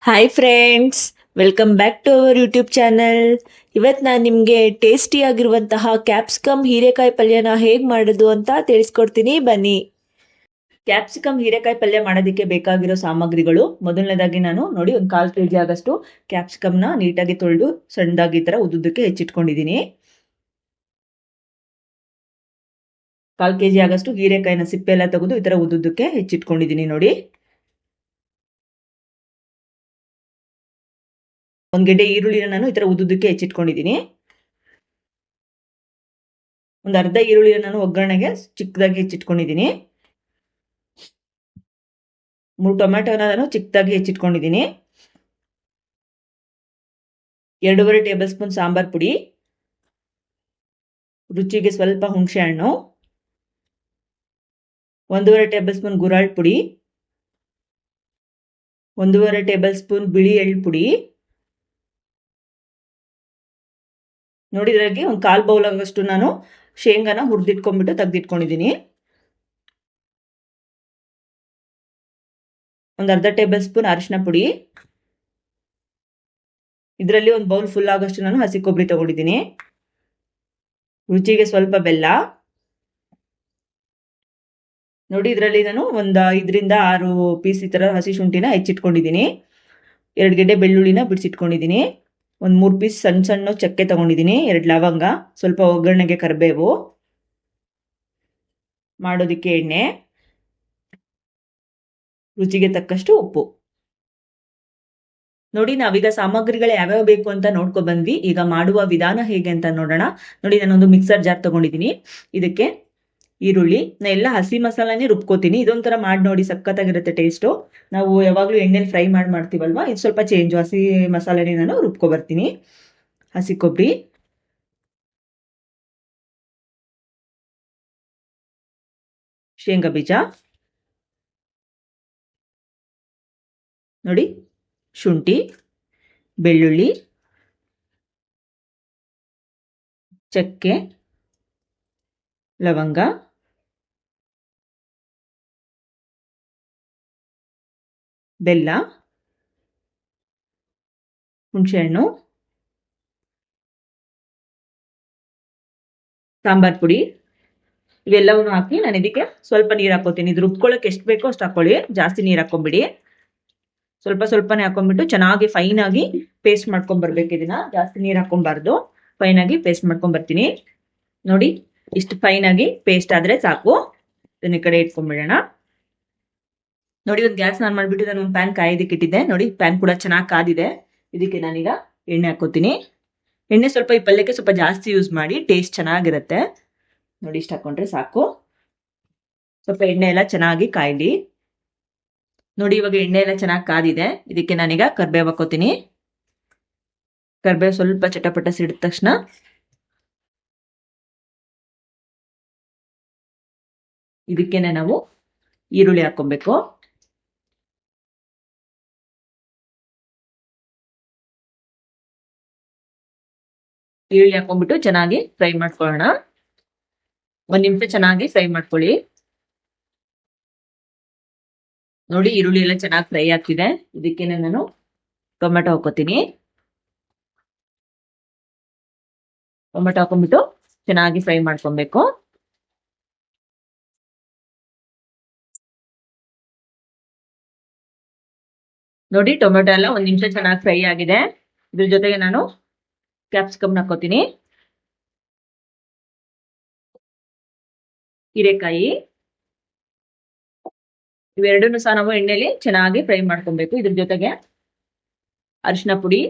Hi friends, welcome back to our YouTube channel. ಇವತ್ತು ನಾನು ನಿಮಗೆ ಟೇಸ್ಟಿಯಾಗಿರುವಂತಹ ಕ್ಯಾಪ್ಸಿಕಮ್ ಹೀರೆಕಾಯಿ ಪಲ್ಯನ ಹೇಗೆ ಮಾಡೋದು ಅಂತ ತಿಳಿಸ್ಕೊಡ್ತೀನಿ, ಬನ್ನಿ. ಕ್ಯಾಪ್ಸಿಕಮ್ ಹೀರೆಕಾಯಿ ಪಲ್ಯ ಮಾಡೋದಕ್ಕೆ ಬೇಕಾಗಿರೋ ಸಾಮಗ್ರಿಗಳು: ಮೊದಲನೇದಾಗಿ ನಾನು ನೋಡಿ ಒಂದು 1/4 kg ಆಗಷ್ಟು ಕ್ಯಾಪ್ಸಿಕಮ್ನ ನೀಟಾಗಿ ತೊಳೆದು ಸಣ್ಣದಾಗಿ ಈ ಥರ ಉದ್ದುದಕ್ಕೆ ಹೆಚ್ಚಿಟ್ಕೊಂಡಿದ್ದೀನಿ. 1/4 kg ಆಗಷ್ಟು ಹೀರೆಕಾಯಿನ ಸಿಪ್ಪೆ ಎಲ್ಲ ತೆಗೆದು ಈ ಥರ ಉದ್ದುದಕ್ಕೆ ಹೆಚ್ಚಿಟ್ಕೊಂಡಿದ್ದೀನಿ ನೋಡಿ. ಒಂದು ಗೆಡ್ಡೆ ಈರುಳ್ಳಿನ ನಾನು ಈ ಥರ ಉದ್ದುದಕ್ಕೆ ಹೆಚ್ಚಿಟ್ಕೊಂಡಿದ್ದೀನಿ. ಒಂದು ಅರ್ಧ ಈರುಳ್ಳಿನ ನಾನು ಒಗ್ಗರಣೆಗೆ ಚಿಕ್ಕದಾಗಿ ಹೆಚ್ಚಿಟ್ಕೊಂಡಿದ್ದೀನಿ. 3 ಟೊಮ್ಯಾಟೋನ ನಾನು ಚಿಕ್ಕದಾಗಿ ಹೆಚ್ಚಿಟ್ಕೊಂಡಿದ್ದೀನಿ. 2.5 ಟೇಬಲ್ ಸ್ಪೂನ್ ಸಾಂಬಾರ್ ಪುಡಿ, ರುಚಿಗೆ ಸ್ವಲ್ಪ ಹುಣಸೆ ಹಣ್ಣು, 1.5 ಟೇಬಲ್ ಸ್ಪೂನ್ ಗುರಾಳ್ ಪುಡಿ, 1.5 ಟೇಬಲ್ ಸ್ಪೂನ್ ಬಿಳಿ ಎಳ್ಳು ಪುಡಿ. ನೋಡಿ, ಇದರಾಗಿ ಒಂದು 1/4 ಬೌಲ್ ಆಗಷ್ಟು ನಾನು ಶೇಂಗಾನ ಹುರಿದಿಟ್ಕೊಂಡ್ಬಿಟ್ಟು ತೆಗೆದಿಟ್ಕೊಂಡಿದ್ದೀನಿ. ಒಂದು ಅರ್ಧ ಟೇಬಲ್ ಸ್ಪೂನ್ ಅರಿಶಿನ ಪುಡಿ. ಇದರಲ್ಲಿ ಒಂದು ಬೌಲ್ ಫುಲ್ ಆಗಷ್ಟು ನಾನು ಹಸಿ ಕೊಬ್ಬರಿ ತಗೊಂಡಿದ್ದೀನಿ. ರುಚಿಗೆ ಸ್ವಲ್ಪ ಬೆಲ್ಲ. ನೋಡಿ, ಇದರಲ್ಲಿ ನಾನು ಒಂದು 5ರಿಂದ 6 ಪೀಸ್ ಈ ಥರ ಹಸಿ ಶುಂಠಿನ ಹೆಚ್ಚಿಟ್ಕೊಂಡಿದ್ದೀನಿ. 2 ಗೆಡ್ಡೆ ಬೆಳ್ಳುಳ್ಳಿನ ಬಿಡಿಸಿಟ್ಕೊಂಡಿದ್ದೀನಿ. ಒಂದು 3 ಪೀಸ್ ಸಣ್ಣ ಸಣ್ಣ ಚಕ್ಕೆ ತಗೊಂಡಿದ್ದೀನಿ. 2 ಲವಂಗ, ಸ್ವಲ್ಪ ಒಗ್ಗರಣೆಗೆ ಕರಿಬೇವು, ಮಾಡೋದಕ್ಕೆ ಎಣ್ಣೆ, ರುಚಿಗೆ ತಕ್ಕಷ್ಟು ಉಪ್ಪು. ನೋಡಿ, ನಾವೀಗ ಸಾಮಗ್ರಿಗಳು ಯಾವ್ಯಾವ ಬೇಕು ಅಂತ ನೋಡ್ಕೊ ಬಂದ್ವಿ. ಈಗ ಮಾಡುವ ವಿಧಾನ ಹೇಗೆ ಅಂತ ನೋಡೋಣ. ನೋಡಿ, ನಾನೊಂದು ಮಿಕ್ಸರ್ ಜಾರ್ ತಗೊಂಡಿದ್ದೀನಿ. ಇದಕ್ಕೆ ಈರುಳ್ಳಿ ಎಲ್ಲ ಹಸಿ ಮಸಾಲಾನೇ ರುಬ್ಕೋತೀನಿ. ಇದೊಂಥರ ಮಾಡಿ ನೋಡಿ, ಸಖತ್ತಾಗಿರುತ್ತೆ ಟೇಸ್ಟು. ನಾವು ಯಾವಾಗಲೂ ಎಣ್ಣೆಲಿ ಫ್ರೈ ಮಾಡ್ತೀವಲ್ವಾ, ಇದು ಸ್ವಲ್ಪ ಚೇಂಜು. ಹಸಿ ಮಸಾಲೆನೇ ನಾನು ರುಬ್ಕೊ ಬರ್ತೀನಿ. ಹಸಿ ಕೊಬ್ಬರಿ, ಶೇಂಗಾ ಬೀಜ, ನೋಡಿ, ಶುಂಠಿ, ಬೆಳ್ಳುಳ್ಳಿ, ಚಕ್ಕೆ, ಲವಂಗ, ಬೆಲ್ಲ, ಹುಣಸೆಹಣ್ಣು, ಸಾಂಬಾರ್ ಪುಡಿ, ಇವೆಲ್ಲವನ್ನು ಹಾಕಿ ನಾನು ಇದಕ್ಕೆ ಸ್ವಲ್ಪ ನೀರು ಹಾಕೋತೀನಿ. ಇದು ರುಬ್ಕೊಳ್ಳೋಕೆ ಎಷ್ಟು ಬೇಕೋ ಅಷ್ಟು ಹಾಕೊಳ್ಳಿ, ಜಾಸ್ತಿ ನೀರು ಹಾಕೊಂಬಿಡಿ. ಸ್ವಲ್ಪ ಸ್ವಲ್ಪನೇ ಹಾಕೊಂಡ್ಬಿಟ್ಟು ಚೆನ್ನಾಗಿ ಫೈನ್ ಆಗಿ ಪೇಸ್ಟ್ ಮಾಡ್ಕೊಂಡ್ಬರ್ಬೇಕು. ಇದನ್ನ ಜಾಸ್ತಿ ನೀರು ಹಾಕೊಬಾರ್ದು, ಫೈನ್ ಆಗಿ ಪೇಸ್ಟ್ ಮಾಡ್ಕೊಂಡ್ಬರ್ತೀನಿ. ನೋಡಿ, ಇಷ್ಟು ಫೈನ್ ಆಗಿ ಪೇಸ್ಟ್ ಆದ್ರೆ ಸಾಕು. ಇದನ್ನ ಈ ಕಡೆ ಇಟ್ಕೊಂಡ್ಬಿಡೋಣ. ನೋಡಿ, ಒಂದು ಗ್ಯಾಸ್ ಆನ್ ಮಾಡಿಬಿಟ್ಟು ನಾನು ಒಂದು ಪ್ಯಾನ್ ಕಾಯೋದಕ್ಕೆ ಇಟ್ಟಿದ್ದೆ. ನೋಡಿ, ಪ್ಯಾನ್ ಕೂಡ ಚೆನ್ನಾಗಿ ಕಾದಿದೆ. ಇದಕ್ಕೆ ನಾನೀಗ ಎಣ್ಣೆ ಹಾಕೋತೀನಿ. ಎಣ್ಣೆ ಸ್ವಲ್ಪ ಈ ಪಲ್ಯಕ್ಕೆ ಸ್ವಲ್ಪ ಜಾಸ್ತಿ ಯೂಸ್ ಮಾಡಿ, ಟೇಸ್ಟ್ ಚೆನ್ನಾಗಿರುತ್ತೆ. ನೋಡಿ, ಇಷ್ಟು ಹಾಕೊಂಡ್ರೆ ಸಾಕು. ಸ್ವಲ್ಪ ಎಣ್ಣೆ ಎಲ್ಲ ಚೆನ್ನಾಗಿ ಕಾಯ್ಲಿ. ನೋಡಿ, ಇವಾಗ ಎಣ್ಣೆ ಎಲ್ಲ ಚೆನ್ನಾಗಿ ಕಾದಿದೆ. ಇದಕ್ಕೆ ನಾನೀಗ ಕರ್ಬೇವು ಹಾಕೋತೀನಿ. ಕರ್ಬೇವು ಸ್ವಲ್ಪ ಚಟಪಟ ಸಿಡಿದ ತಕ್ಷಣ ಇದಕ್ಕೇನೆ ನಾವು ಈರುಳ್ಳಿ ಹಾಕೊಬೇಕು. ಈರುಳ್ಳಿ ಹಾಕೊಂಡ್ಬಿಟ್ಟು ಚೆನ್ನಾಗಿ ಫ್ರೈ ಮಾಡ್ಕೊಳ್ಳೋಣ. 1 ನಿಮಿಷ ಚೆನ್ನಾಗಿ ಫ್ರೈ ಮಾಡ್ಕೊಳ್ಳಿ. ನೋಡಿ, ಈರುಳ್ಳಿ ಎಲ್ಲ ಚೆನ್ನಾಗಿ ಫ್ರೈ ಆಗ್ತಿದೆ. ಇದಕ್ಕೇನೆ ನಾನು ಟೊಮೆಟೊ ಹಾಕೋತೀನಿ. ಟೊಮೆಟೊ ಹಾಕೊಂಡ್ಬಿಟ್ಟು ಚೆನ್ನಾಗಿ ಫ್ರೈ ಮಾಡ್ಕೊಬೇಕು. ನೋಡಿ, ಟೊಮೆಟೊ ಎಲ್ಲ 1 ನಿಮಿಷ ಚೆನ್ನಾಗಿ ಫ್ರೈ ಆಗಿದೆ. ಇದ್ರ ಜೊತೆಗೆ ನಾನು ಕ್ಯಾಪ್ಸಿಕಮ್ ಹಾಕೋತೀನಿ, ಹೀರೆಕಾಯಿ, ಇವೆರಡನ್ನು ಸಹ ನಾವು ಎಣ್ಣೆಲಿ ಚೆನ್ನಾಗಿ ಫ್ರೈ ಮಾಡ್ಕೊಬೇಕು. ಇದ್ರ ಜೊತೆಗೆ ಅರಿಶಿನ ಪುಡಿ,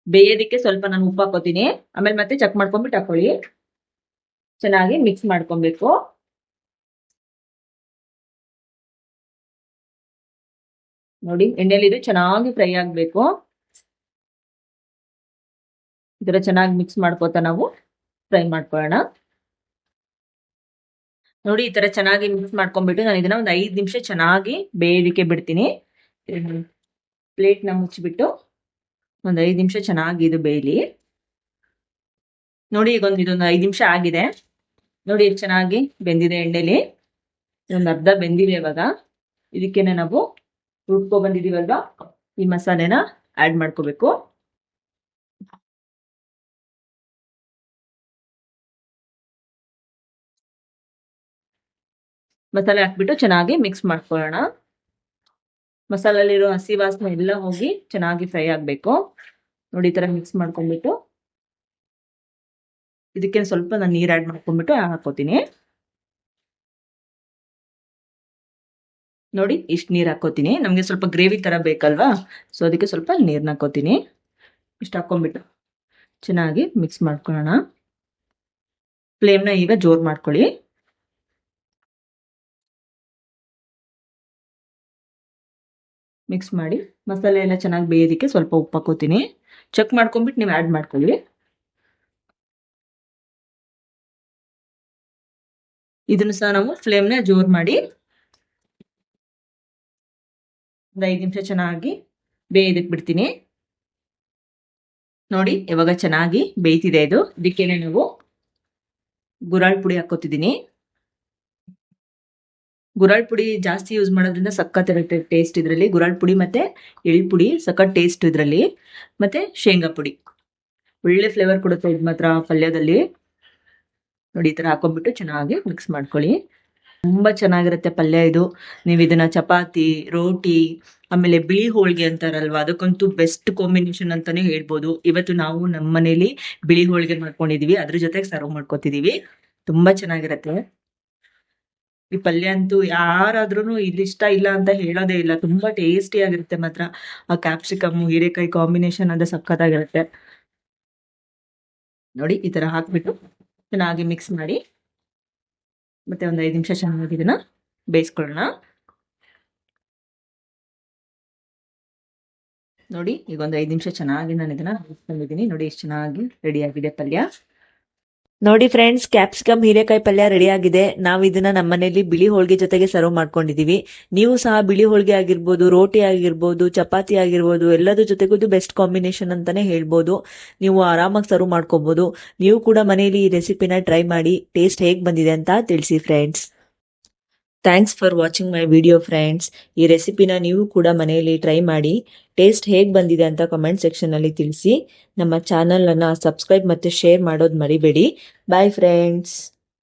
ಬೇಯೋದಕ್ಕೆ ಸ್ವಲ್ಪ ನಾನು ಉಪ್ಪು ಹಾಕೋತೀನಿ. ಆಮೇಲೆ ಮತ್ತೆ ಚೆಕ್ ಮಾಡ್ಕೊಂಡ್ಬಿಟ್ಟು ಹಾಕೊಳ್ಳಿ. ಚೆನ್ನಾಗಿ ಮಿಕ್ಸ್ ಮಾಡ್ಕೊಬೇಕು. ನೋಡಿ, ಎಣ್ಣೆಲಿ ಇದು ಚೆನ್ನಾಗಿ ಫ್ರೈ ಆಗ್ಬೇಕು. ಈ ತರ ಚೆನ್ನಾಗಿ ಮಿಕ್ಸ್ ಮಾಡ್ಕೋತಾ ನಾವು ಫ್ರೈ ಮಾಡ್ಕೊಳ್ಳೋಣ. ನೋಡಿ, ಈ ತರ ಚೆನ್ನಾಗಿ ಮಿಕ್ಸ್ ಮಾಡ್ಕೊಂಡ್ಬಿಟ್ಟು ನಾನು ಇದನ್ನ ಒಂದು 5 ನಿಮಿಷ ಚೆನ್ನಾಗಿ ಬೇಯೋದಕ್ಕೆ ಬಿಡ್ತೀನಿ. ಪ್ಲೇಟ್ನ ಮುಚ್ಚಿಬಿಟ್ಟು ಒಂದು 5 ನಿಮಿಷ ಚೆನ್ನಾಗಿ ಇದು ಬೇಯಲಿ. ನೋಡಿ, ಈಗ ಇದೊಂದು 5 ನಿಮಿಷ ಆಗಿದೆ. ನೋಡಿ, ಚೆನ್ನಾಗಿ ಬೆಂದಿದೆ ಎಣ್ಣೆಲಿ. ಇದೊಂದು ಅರ್ಧ ಬೆಂದಿದೆ. ಇವಾಗ ಇದಕ್ಕೇನೆ ನಾವು ರುಬ್ಕೊ ಬಂದಿದೀವಲ್ವಾ ಈ ಮಸಾಲೆನ ಆಡ್ ಮಾಡ್ಕೋಬೇಕು. ಮಸಾಲೆ ಹಾಕ್ಬಿಟ್ಟು ಚೆನ್ನಾಗಿ ಮಿಕ್ಸ್ ಮಾಡ್ಕೊಳ್ಳೋಣ. ಮಸಾಲಲ್ಲಿರೋ ಹಸಿ ವಾಸನೆ ಎಲ್ಲ ಹೋಗಿ ಚೆನ್ನಾಗಿ ಫ್ರೈ ಆಗ್ಬೇಕು. ನೋಡಿ ಈ ತರ ಮಿಕ್ಸ್ ಮಾಡ್ಕೊಂಡ್ಬಿಟ್ಟು ಇದಕ್ಕೆ ಸ್ವಲ್ಪ ನಾನು ನೀರ್ ಆಡ್ ಮಾಡ್ಕೊಂಡ್ಬಿಟ್ಟು ಹಾಕೋತೀನಿ. ನೋಡಿ ಇಷ್ಟು ನೀರ್ ಹಾಕೋತೀನಿ. ನಮ್ಗೆ ಸ್ವಲ್ಪ ಗ್ರೇವಿ ತರ ಬೇಕಲ್ವಾ, ಸೊ ಅದಕ್ಕೆ ಸ್ವಲ್ಪ ನೀರ್ನ ಹಾಕೋತೀನಿ. ಇಷ್ಟು ಹಾಕೊಂಡ್ಬಿಟ್ಟು ಚೆನ್ನಾಗಿ ಮಿಕ್ಸ್ ಮಾಡ್ಕೊಳ್ಳೋಣ. ಫ್ಲೇಮ್ನ ಈಗ ಜೋರ್ ಮಾಡ್ಕೊಳ್ಳಿ. ಮಿಕ್ಸ್ ಮಾಡಿ ಮಸಾಲೆ ಎಲ್ಲ ಚೆನ್ನಾಗಿ ಬೇಯೋದಕ್ಕೆ ಸ್ವಲ್ಪ ಉಪ್ಪು ಹಾಕೋತೀನಿ. ಚೆಕ್ ಮಾಡ್ಕೊಂಡ್ಬಿಟ್ಟು ನೀವು ಆ್ಯಡ್ ಮಾಡ್ಕೊಳ್ಳಿ. ಇದನ್ನು ಸಹ ನಾವು ಫ್ಲೇಮ್ನ ಜೋರ್ ಮಾಡಿ ಒಂದು 5 ನಿಮಿಷ ಚೆನ್ನಾಗಿ ಬೇಯೋದಕ್ಕೆ ಬಿಡ್ತೀನಿ. ನೋಡಿ ಇವಾಗ ಚೆನ್ನಾಗಿ ಬೇಯ್ತಿದೆ ಇದು. ಇದಕ್ಕೇನೆ ನಾವು ಗುರಾಳ್ ಪುಡಿ ಹಾಕೋತಿದ್ದೀನಿ. ಗುರಾಳ್ ಪುಡಿ ಜಾಸ್ತಿ ಯೂಸ್ ಮಾಡೋದ್ರಿಂದ ಸಖತ್ ಇರುತ್ತೆ ಟೇಸ್ಟ್ ಇದರಲ್ಲಿ. ಗುರಾಳ್ ಪುಡಿ ಮತ್ತೆ ಎಳ್ ಪುಡಿ ಸಖತ್ ಟೇಸ್ಟ್ ಇದರಲ್ಲಿ. ಮತ್ತೆ ಶೇಂಗಾ ಪುಡಿ ಒಳ್ಳೆ ಫ್ಲೇವರ್ ಕೊಡುತ್ತೆ ಇದು ಮಾತ್ರ ಪಲ್ಯದಲ್ಲಿ. ನೋಡಿ ಈ ತರ ಹಾಕೊಂಡ್ಬಿಟ್ಟು ಚೆನ್ನಾಗಿ ಮಿಕ್ಸ್ ಮಾಡ್ಕೊಳ್ಳಿ. ತುಂಬಾ ಚೆನ್ನಾಗಿರುತ್ತೆ ಪಲ್ಯ ಇದು. ನೀವು ಇದನ್ನ ಚಪಾತಿ, ರೋಟಿ, ಆಮೇಲೆ ಬಿಳಿ ಹೋಳಿಗೆ ಅಂತಾರಲ್ವಾ, ಅದಕ್ಕಂತೂ ಬೆಸ್ಟ್ ಕಾಂಬಿನೇಷನ್ ಅಂತಾನೆ ಹೇಳ್ಬೋದು. ಇವತ್ತು ನಾವು ನಮ್ಮ ಮನೇಲಿ ಬಿಳಿ ಹೋಳಿಗೆ ಮಾಡ್ಕೊಂಡಿದೀವಿ, ಅದ್ರ ಜೊತೆಗೆ ಸರ್ವ್ ಮಾಡ್ಕೊತಿದೀವಿ. ತುಂಬಾ ಚೆನ್ನಾಗಿರತ್ತೆ ಈ ಪಲ್ಯ ಅಂತೂ. ಯಾರಾದ್ರೂ ಇಲ್ಲಿ ಇಷ್ಟ ಇಲ್ಲ ಅಂತ ಹೇಳೋದೇ ಇಲ್ಲ. ತುಂಬಾ ಟೇಸ್ಟಿ ಆಗಿರುತ್ತೆ ಮಾತ್ರ. ಆ ಕ್ಯಾಪ್ಸಿಕಮ್ ಹೀರೆಕಾಯಿ ಕಾಂಬಿನೇಷನ್ ಅಂದ್ರೆ ಸಖತ್ತಾಗಿರುತ್ತೆ. ನೋಡಿ ಈ ತರ ಹಾಕ್ಬಿಟ್ಟು ಚೆನ್ನಾಗಿ ಮಿಕ್ಸ್ ಮಾಡಿ ಮತ್ತೆ ಒಂದು 5 ನಿಮಿಷ ಚೆನ್ನಾಗಿ ಇದನ್ನ ಬೇಯಿಸ್ಕೊಳ್ಳೋಣ. ನೋಡಿ ಈಗ ಒಂದು 5 ನಿಮಿಷ ಚೆನ್ನಾಗಿ ನಾನು ಇದನ್ನ ಬೇಯಿಸ್ಕೊಂಡಿದ್ದೀನಿ. ನೋಡಿ ಎಷ್ಟು ಚೆನ್ನಾಗಿ ರೆಡಿ ಆಗಿದೆ ಪಲ್ಯ. ನೋಡಿ ಫ್ರೆಂಡ್ಸ್, ಕ್ಯಾಪ್ಸಿಕಮ್ ಹೀರೆಕಾಯಿ ಪಲ್ಯ ರೆಡಿ ಆಗಿದೆ. ನಾವು ಇದನ್ನ ನಮ್ಮ ಮನೆಯಲ್ಲಿ ಬಿಳಿ ಹೋಳಿಗೆ ಜೊತೆಗೆ ಸರ್ವ್ ಮಾಡ್ಕೊಂಡಿದೀವಿ. ನೀವು ಸಹ ಬಿಳಿ ಹೋಳಿಗೆ ಆಗಿರ್ಬೋದು, ರೋಟಿ ಆಗಿರ್ಬೋದು, ಚಪಾತಿ ಆಗಿರ್ಬೋದು, ಎಲ್ಲದ್ರ ಜೊತೆಗೂ ಇದು ಬೆಸ್ಟ್ ಕಾಂಬಿನೇಷನ್ ಅಂತಾನೆ ಹೇಳ್ಬೋದು. ನೀವು ಆರಾಮಾಗಿ ಸರ್ವ್ ಮಾಡ್ಕೋಬಹುದು. ನೀವು ಕೂಡ ಮನೆಯಲ್ಲಿ ಈ ರೆಸಿಪಿನ ಟ್ರೈ ಮಾಡಿ ಟೇಸ್ಟ್ ಹೇಗೆ ಬಂದಿದೆ ಅಂತ ತಿಳಿಸಿ friends. Thanks for watching my video friends. ಈ ರೆಸಿಪಿನ ನೀವು ಕೂಡ ಮನೆಯಲ್ಲಿ ಟ್ರೈ ಮಾಡಿ ಟೇಸ್ಟ್ ಹೇಗೆ ಬಂದಿದೆ ಅಂತ ಕಮೆಂಟ್ ಸೆಕ್ಷನಲ್ಲಿ ತಿಳಿಸಿ. ನಮ್ಮ ಚಾನಲನ್ನು ಸಬ್ಸ್ಕ್ರೈಬ್ ಮತ್ತು ಶೇರ್ ಮಾಡೋದು ಮರಿಬೇಡಿ. Bye friends.